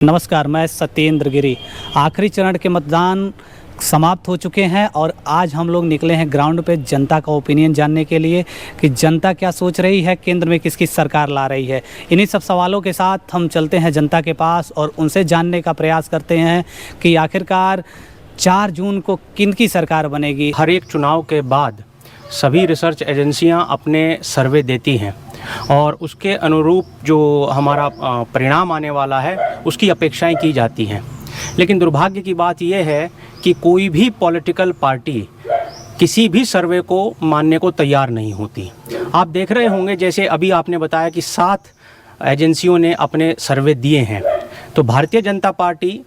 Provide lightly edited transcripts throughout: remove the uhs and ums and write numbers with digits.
नमस्कार, मैं सत्येंद्र गिरी। आखिरी चरण के मतदान समाप्त हो चुके हैं और आज हम लोग निकले हैं ग्राउंड पे जनता का ओपिनियन जानने के लिए कि जनता क्या सोच रही है, केंद्र में किसकी सरकार ला रही है। इन्हीं सब सवालों के साथ हम चलते हैं जनता के पास और उनसे जानने का प्रयास करते हैं कि आखिरकार 4 जून को किन की सरकार बनेगी। हर एक चुनाव के बाद सभी रिसर्च एजेंसियां अपने सर्वे देती हैं और उसके अनुरूप जो हमारा परिणाम आने वाला है उसकी अपेक्षाएं की जाती हैं। लेकिन दुर्भाग्य की बात यह है कि कोई भी पॉलिटिकल पार्टी किसी भी सर्वे को मानने को तैयार नहीं होती। आप देख रहे होंगे, जैसे अभी आपने बताया कि 7 एजेंसियों ने अपने सर्वे दिए हैं, तो भारतीय जनता पार्टी,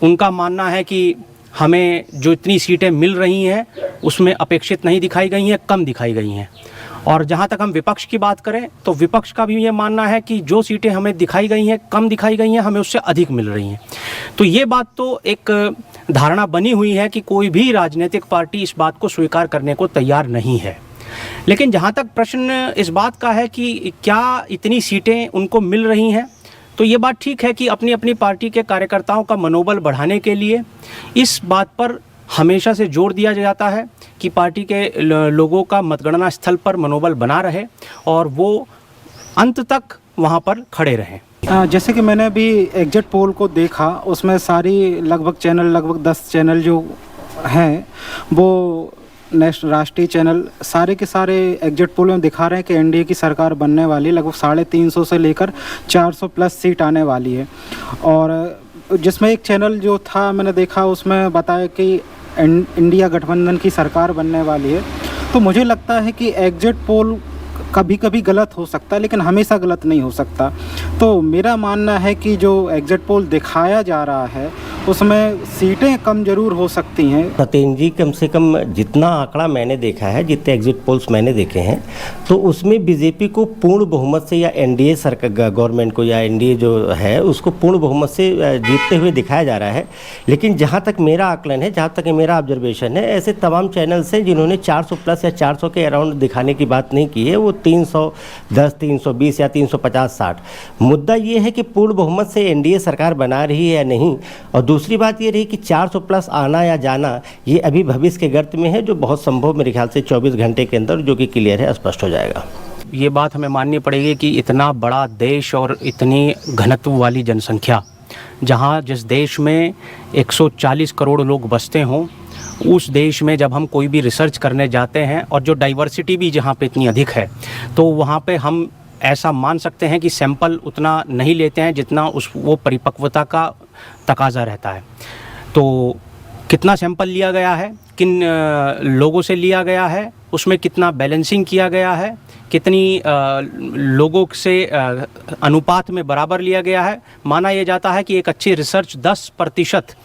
उनका मानना है कि हमें जो इतनी सीटें मिल रही हैं उसमें अपेक्षित नहीं दिखाई गई हैं, कम दिखाई गई हैं। और जहाँ तक हम विपक्ष की बात करें तो विपक्ष का भी ये मानना है कि जो सीटें हमें दिखाई गई हैं, कम दिखाई गई हैं, हमें उससे अधिक मिल रही हैं। तो ये बात तो एक धारणा बनी हुई है कि कोई भी राजनीतिक पार्टी इस बात को स्वीकार करने को तैयार नहीं है। लेकिन जहाँ तक प्रश्न इस बात का है कि क्या इतनी सीटें उनको मिल रही हैं, तो ये बात ठीक है कि अपनी अपनी पार्टी के कार्यकर्ताओं का मनोबल बढ़ाने के लिए इस बात पर हमेशा से जोर दिया जाता है कि पार्टी के लोगों का मतगणना स्थल पर मनोबल बना रहे और वो अंत तक वहाँ पर खड़े रहें। जैसे कि मैंने अभी एग्जिट पोल को देखा, उसमें सारी लगभग 10 चैनल जो हैं वो राष्ट्रीय चैनल सारे के सारे एग्जिट पोल में दिखा रहे हैं कि एनडीए की सरकार बनने वाली है। लगभग 350 से लेकर 400 प्लस सीट आने वाली है। और जिसमें एक चैनल जो था मैंने देखा, उसमें बताया कि इंडिया गठबंधन की सरकार बनने वाली है। तो मुझे लगता है कि एग्जिट पोल कभी कभी गलत हो सकता है, लेकिन हमेशा गलत नहीं हो सकता। तो मेरा मानना है कि जो एग्जिट पोल दिखाया जा रहा है उसमें सीटें कम जरूर हो सकती हैं। सत्येंद्र जी, कम से कम जितना आंकड़ा मैंने देखा है, जितने एग्जिट पोल्स मैंने देखे हैं, तो उसमें बीजेपी को पूर्ण बहुमत से या एनडीए सरकार गवर्नमेंट को या एनडीए जो है उसको पूर्ण बहुमत से जीतते हुए दिखाया जा रहा है। लेकिन जहाँ तक मेरा आकलन है, जहाँ तक मेरा ऑब्जर्वेशन है, ऐसे तमाम चैनल्स हैं जिन्होंने 400 प्लस या 400 के अराउंड दिखाने की बात नहीं की है। वो 310, 320 या 350-60। मुद्दा ये है कि पूर्ण बहुमत से एनडीए सरकार बना रही है या नहीं। और दूसरी बात ये रही कि 400 प्लस आना या जाना ये अभी भविष्य के गर्त में है, जो बहुत संभव मेरे ख्याल से 24 घंटे के अंदर जो कि क्लियर है, स्पष्ट हो जाएगा। ये बात हमें माननी पड़ेगी कि इतना बड़ा देश और इतनी घनत्व वाली जनसंख्या, जहाँ जिस देश में 140 करोड़ लोग बसते हों, उस देश में जब हम कोई भी रिसर्च करने जाते हैं और जो डाइवर्सिटी भी जहाँ पे इतनी अधिक है, तो वहाँ पे हम ऐसा मान सकते हैं कि सैंपल उतना नहीं लेते हैं जितना वो परिपक्वता का तकाजा रहता है। तो कितना सैंपल लिया गया है, किन लोगों से लिया गया है, उसमें कितना बैलेंसिंग किया गया है, कितनी लोगों से अनुपात में बराबर लिया गया है। माना यह जाता है कि एक अच्छी रिसर्च 10%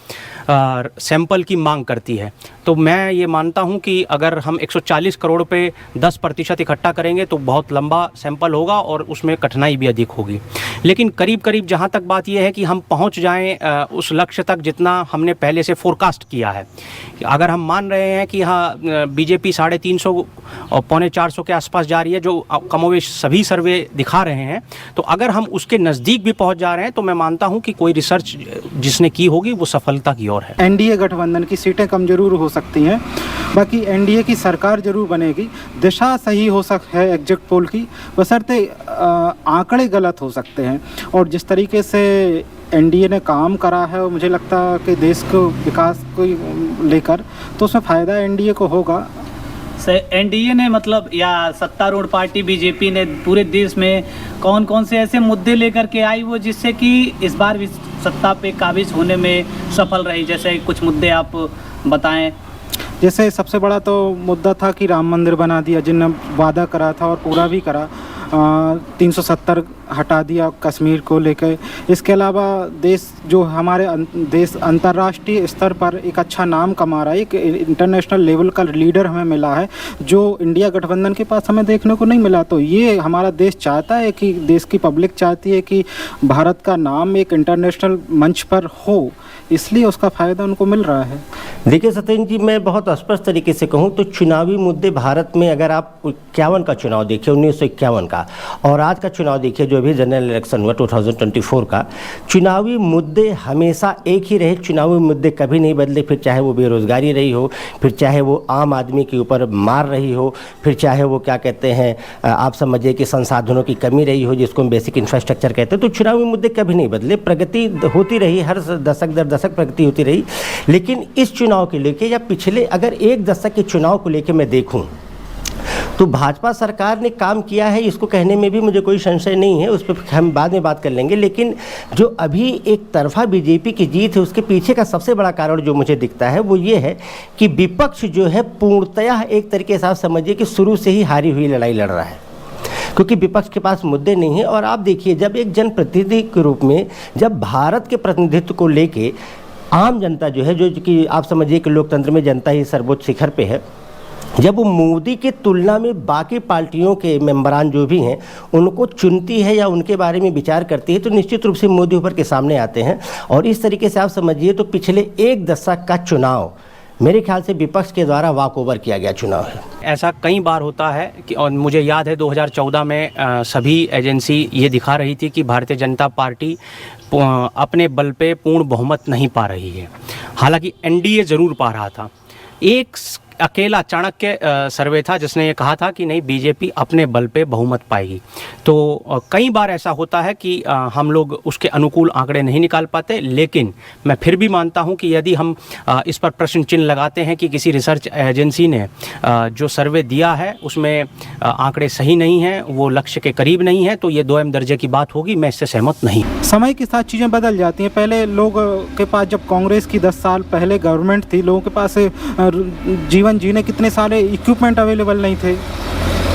सैंपल की मांग करती है। तो मैं ये मानता हूँ कि अगर हम 140 करोड़ पे 10% इकट्ठा करेंगे तो बहुत लंबा सैंपल होगा और उसमें कठिनाई भी अधिक होगी। लेकिन करीब करीब जहाँ तक बात यह है कि हम पहुँच जाएं उस लक्ष्य तक जितना हमने पहले से फोरकास्ट किया है। अगर हम मान रहे हैं कि हाँ, बीजेपी 350 और 450 के आसपास जा रही है, जो कमोवेश सभी सर्वे दिखा रहे हैं, तो अगर हम उसके नज़दीक भी पहुँच जा रहे हैं तो मैं मानता हूँ कि कोई रिसर्च जिसने की होगी वो सफलता की ओर है। एनडीए गठबंधन की सीटें कम जरूर हो सकती हैं, बाकी एनडीए की सरकार जरूर बनेगी। दिशा सही हो है एग्जिट पोल की, बशर्ते आंकड़े गलत हो सकते हैं। और जिस तरीके से एनडीए ने काम करा है, और मुझे लगता है कि देश को विकास को लेकर, तो उसमें फ़ायदा एनडीए को होगा। एनडीए ने मतलब या सत्तारूढ़ पार्टी बीजेपी ने पूरे देश में कौन कौन से ऐसे मुद्दे लेकर के आई वो जिससे कि इस बार भी सत्ता पे काबिज होने में सफल रही? जैसे कुछ मुद्दे आप बताएं। जैसे सबसे बड़ा तो मुद्दा था कि राम मंदिर बना दिया, जिन्होंने वादा करा था और पूरा भी करा। 370 हटा दिया कश्मीर को लेकर। इसके अलावा हमारे देश अंतर्राष्ट्रीय स्तर पर एक अच्छा नाम कमा रहा है, एक इंटरनेशनल लेवल का लीडर हमें मिला है, जो इंडिया गठबंधन के पास हमें देखने को नहीं मिला। तो ये हमारा देश चाहता है कि देश की पब्लिक चाहती है कि भारत का नाम एक इंटरनेशनल मंच पर हो, इसलिए उसका फ़ायदा उनको मिल रहा है। देखिए सत्येंद्र जी, मैं बहुत स्पष्ट तरीके से कहूँ तो चुनावी मुद्दे भारत में, अगर आप 51 का चुनाव देखिए, 1951 का, था। और आज का चुनाव देखिए, जो भी जनरल इलेक्शन हुआ 2024 का, चुनावी मुद्दे हमेशा एक ही रहे, चुनावी मुद्दे कभी नहीं बदले। फिर चाहे वो बेरोजगारी रही हो, फिर चाहे वो आम आदमी के ऊपर मार रही हो, फिर चाहे वो क्या कहते हैं आप समझिए कि संसाधनों की कमी रही हो, जिसको हम बेसिक इंफ्रास्ट्रक्चर कहते हैं, तो चुनावी मुद्दे कभी नहीं बदले। प्रगति होती रही, हर दशक दर दशक प्रगति होती रही। लेकिन इस चुनाव के लेके या पिछले अगर एक दशक के चुनाव को लेके मैं देखूं तो भाजपा सरकार ने काम किया है, इसको कहने में भी मुझे कोई संशय नहीं है, उस पर हम बाद में बात कर लेंगे। लेकिन जो अभी एक तरफा बीजेपी की जीत है, उसके पीछे का सबसे बड़ा कारण जो मुझे दिखता है वो ये है कि विपक्ष जो है पूर्णतः एक तरीके से आप समझिए कि शुरू से ही हारी हुई लड़ाई लड़ रहा है, क्योंकि विपक्ष के पास मुद्दे नहीं हैं। और आप देखिए, जब एक जनप्रतिनिधि के रूप में जब भारत के प्रतिनिधित्व को लेके आम जनता जो है, जो कि आप समझिए कि लोकतंत्र में जनता ही सर्वोच्च शिखर पे है, जब वो मोदी की तुलना में बाकी पार्टियों के मेंबरान जो भी हैं उनको चुनती है या उनके बारे में विचार करती है, तो निश्चित रूप से मोदी ऊपर के सामने आते हैं। और इस तरीके से आप समझिए तो पिछले एक दशक का चुनाव मेरे ख्याल से विपक्ष के द्वारा वॉक ओवर किया गया चुनाव है। ऐसा कई बार होता है कि, और मुझे याद है 2014 में सभी एजेंसी ये दिखा रही थी कि भारतीय जनता पार्टी अपने बल पे पूर्ण बहुमत नहीं पा रही है। हालांकि एनडीए ज़रूर पा रहा था। एक अकेला चाणक्य सर्वे था जिसने ये कहा था कि नहीं, बीजेपी अपने बल पे बहुमत पाएगी। तो कई बार ऐसा होता है कि हम लोग उसके अनुकूल आंकड़े नहीं निकाल पाते। लेकिन मैं फिर भी मानता हूं कि यदि हम इस पर प्रश्न चिन्ह लगाते हैं कि किसी रिसर्च एजेंसी ने जो सर्वे दिया है उसमें आंकड़े सही नहीं हैं, वो लक्ष्य के करीब नहीं है, तो ये दोयम दर्जे की बात होगी। मैं इससे सहमत नहीं। समय के साथ चीज़ें बदल जाती हैं। पहले लोग के पास, जब कांग्रेस की 10 साल पहले गवर्नमेंट थी, लोगों के पास जीवन जीने कितने सारे इक्विपमेंट अवेलेबल नहीं थे।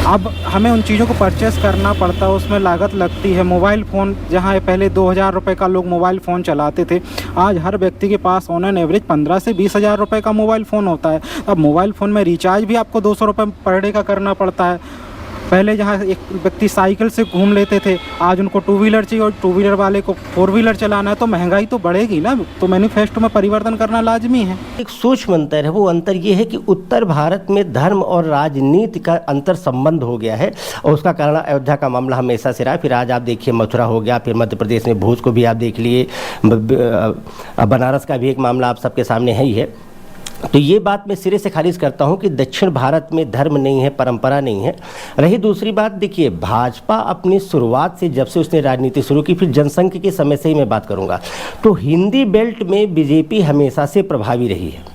अब हमें उन चीज़ों को परचेस करना पड़ता है, उसमें लागत लगती है। मोबाइल फ़ोन, जहाँ पहले 2000 रुपये का लोग मोबाइल फ़ोन चलाते थे, आज हर व्यक्ति के पास ऑन एन एवरेज 15 से 20 हज़ार रुपये का मोबाइल फ़ोन होता है। अब मोबाइल फ़ोन में रिचार्ज भी आपको 200 रुपये पर डे का करना पड़ता है। पहले जहाँ एक व्यक्ति साइकिल से घूम लेते थे, आज उनको 2 व्हीलर चाहिए, और 2 व्हीलर वाले को 4 व्हीलर चलाना है, तो महंगाई तो बढ़ेगी ना। तो मैनिफेस्टो में परिवर्तन करना लाजमी है। एक सूक्ष्म अंतर है, वो अंतर ये है कि उत्तर भारत में धर्म और राजनीति का अंतर संबंध हो गया है, और उसका कारण अयोध्या का मामला हमेशा से रहा। फिर आज आप देखिए मथुरा हो गया, फिर मध्य प्रदेश में भूज को भी आप देख लिए, बनारस का भी एक मामला आप सबके सामने है ही है। तो ये बात मैं सिरे से खारिज करता हूँ कि दक्षिण भारत में धर्म नहीं है, परंपरा नहीं है। रही दूसरी बात, देखिए भाजपा अपनी शुरुआत से, जब से उसने राजनीति शुरू की, फिर जनसंघ के समय से ही मैं बात करूँगा, तो हिंदी बेल्ट में बीजेपी हमेशा से प्रभावी रही है।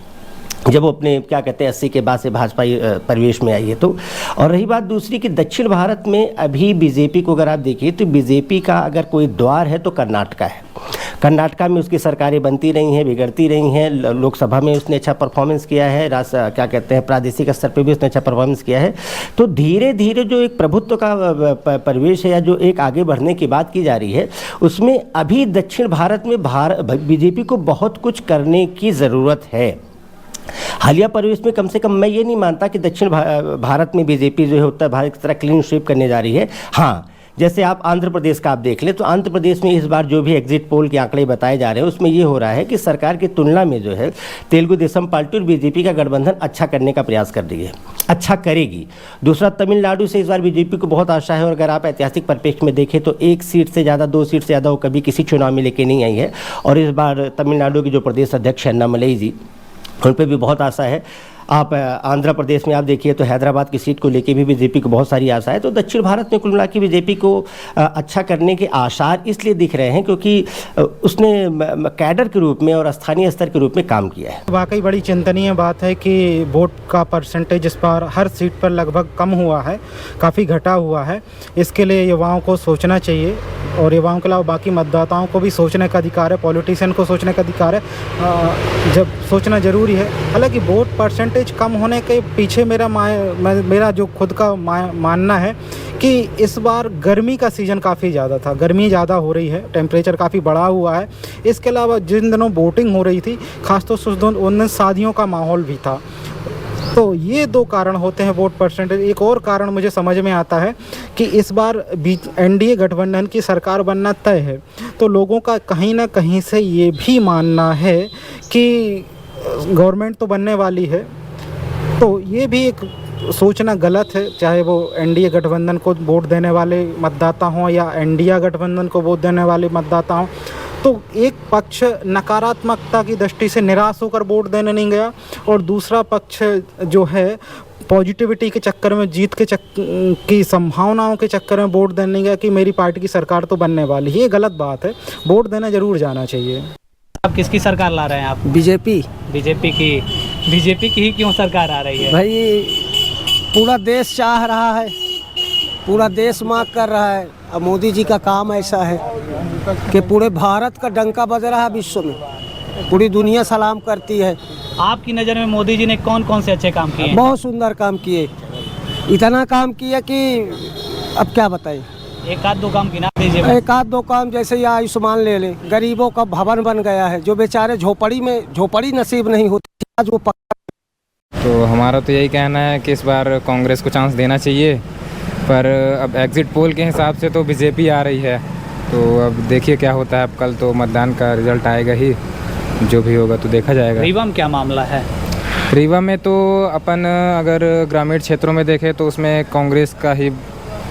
जब वो अपने क्या कहते हैं 80 के बाद से भाजपा परिवेश में आई है तो। और रही बात दूसरी कि दक्षिण भारत में अभी बीजेपी को अगर आप देखिए तो बीजेपी का अगर कोई द्वार है तो कर्नाटका है। कर्नाटका में उसकी सरकारें बनती रही हैं, बिगड़ती रही हैं। लोकसभा में उसने अच्छा परफॉर्मेंस किया है, क्या कहते हैं प्रादेशिक स्तर पे भी उसने अच्छा परफॉर्मेंस किया है। तो धीरे धीरे जो एक प्रभुत्व का परिवेश है या जो एक आगे बढ़ने की बात की जा रही है, उसमें अभी दक्षिण भारत में बीजेपी को बहुत कुछ करने की ज़रूरत है। हालिया परिवेश में कम से कम मैं ये नहीं मानता कि दक्षिण भारत में बीजेपी जो है उत्तर भारत की तरह क्लीन स्वीप करने जा रही है। हाँ, जैसे आप आंध्र प्रदेश का आप देख लें तो आंध्र प्रदेश में इस बार जो भी एग्जिट पोल के आंकड़े बताए जा रहे हैं उसमें ये हो रहा है कि सरकार की तुलना में जो है तेलुगु देशम पार्टी और बीजेपी का गठबंधन अच्छा करने का प्रयास कर रही है, अच्छा करेगी। दूसरा, तमिलनाडु से इस बार बीजेपी को बहुत आशा है, और अगर आप ऐतिहासिक परिप्रेक्ष्य में देखें तो 1 सीट से ज़्यादा, 2 सीट से ज़्यादा वो कभी किसी चुनाव में लेके नहीं आई है। और इस बार तमिलनाडु के जो प्रदेश अध्यक्ष है अन्नामलई जी, उन पर भी बहुत आशा है। आप आंध्र प्रदेश में आप देखिए तो हैदराबाद की सीट को लेके भी बीजेपी को बहुत सारी आशा है। तो दक्षिण भारत में कुल मिला के बीजेपी को अच्छा करने के आसार इसलिए दिख रहे हैं क्योंकि उसने कैडर के रूप में और स्थानीय स्तर के रूप में काम किया है। वाकई बड़ी चिंतनीय बात है कि वोट का परसेंटेज इस बार हर सीट पर लगभग कम हुआ है, काफ़ी घटा हुआ है। इसके लिए युवाओं को सोचना चाहिए, और युवाओं के अलावा बाकी मतदाताओं को भी सोचने का अधिकार है, पॉलिटिशियन को सोचने का अधिकार है। जब सोचना ज़रूरी है। हालांकि वोट परसेंटेज कम होने के पीछे मेरा जो खुद का मानना है कि इस बार गर्मी का सीज़न काफ़ी ज़्यादा था, गर्मी ज़्यादा हो रही है, टेम्परेचर काफ़ी बढ़ा हुआ है। इसके अलावा जिन दिनों वोटिंग हो रही थी, खासतौर से उन दिन शादियों का माहौल भी था। तो ये 2 कारण होते हैं वोट परसेंटेज। एक और कारण मुझे समझ में आता है कि इस बार एनडीए गठबंधन की सरकार बनना तय है, तो लोगों का कहीं ना कहीं से ये भी मानना है कि गवर्नमेंट तो बनने वाली है, तो ये भी एक सोचना गलत है, चाहे वो एनडीए गठबंधन को वोट देने वाले मतदाता हों या इंडिया गठबंधन को वोट देने वाले मतदाता हों। तो एक पक्ष नकारात्मकता की दृष्टि से निराश होकर वोट देने नहीं गया और दूसरा पक्ष जो है पॉजिटिविटी के चक्कर में, जीत के की संभावनाओं के चक्कर में वोट देने नहीं गया कि मेरी पार्टी की सरकार तो बनने वाली है। ये गलत बात है, वोट देने ज़रूर जाना चाहिए। आप किसकी सरकार ला रहे हैं? आप बीजेपी। बीजेपी की ही क्यों सरकार आ रही है? भाई पूरा देश चाह रहा है, पूरा देश मांग कर रहा है। अब मोदी जी का काम ऐसा है कि पूरे भारत का डंका बज रहा है, विश्व में पूरी दुनिया सलाम करती है। आपकी नज़र में मोदी जी ने कौन कौन से अच्छे काम किए हैं? बहुत सुंदर काम किए, इतना काम किया कि अब क्या बताएं। एक आध दो काम गिना दीजिए। एक आध दो काम जैसे ये आयुष्मान ले लें, गरीबों का भवन बन गया है, जो बेचारे झोपड़ी नसीब नहीं होती आज वो तो हमारा तो यही कहना है कि इस बार कांग्रेस को चांस देना चाहिए, पर अब एग्ज़िट पोल के हिसाब से तो बीजेपी आ रही है। तो अब देखिए क्या होता है, अब कल तो मतदान का रिजल्ट आएगा ही, जो भी होगा तो देखा जाएगा। रीवा में क्या मामला है? रीवा में तो अपन अगर ग्रामीण क्षेत्रों में देखें तो उसमें कांग्रेस का ही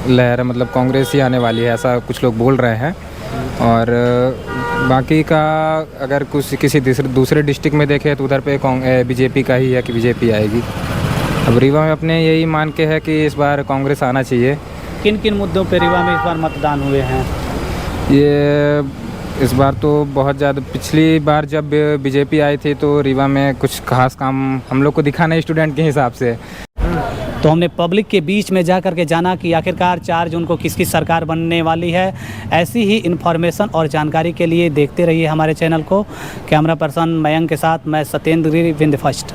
लहर, मतलब कांग्रेस ही आने वाली है, ऐसा कुछ लोग बोल रहे हैं। और बाकी का अगर किसी दूसरे डिस्ट्रिक्ट में देखें तो उधर पे बीजेपी का ही है कि बीजेपी आएगी। अब रीवा में अपने यही मान के है कि इस बार कांग्रेस आना चाहिए। किन किन मुद्दों पे रीवा में इस बार मतदान हुए हैं? ये इस बार तो बहुत ज़्यादा, पिछली बार जब बीजेपी आई थी तो रीवा में कुछ खास काम हम लोग को दिखा नहीं स्टूडेंट के हिसाब से। तो हमने पब्लिक के बीच में जा कर के जाना कि आखिरकार 4 जून को किसकी सरकार बनने वाली है। ऐसी ही इन्फॉर्मेशन और जानकारी के लिए देखते रहिए हमारे चैनल को। कैमरा पर्सन मयंक के साथ मैं सत्येंद्र गिरी, विंध्य फर्स्ट।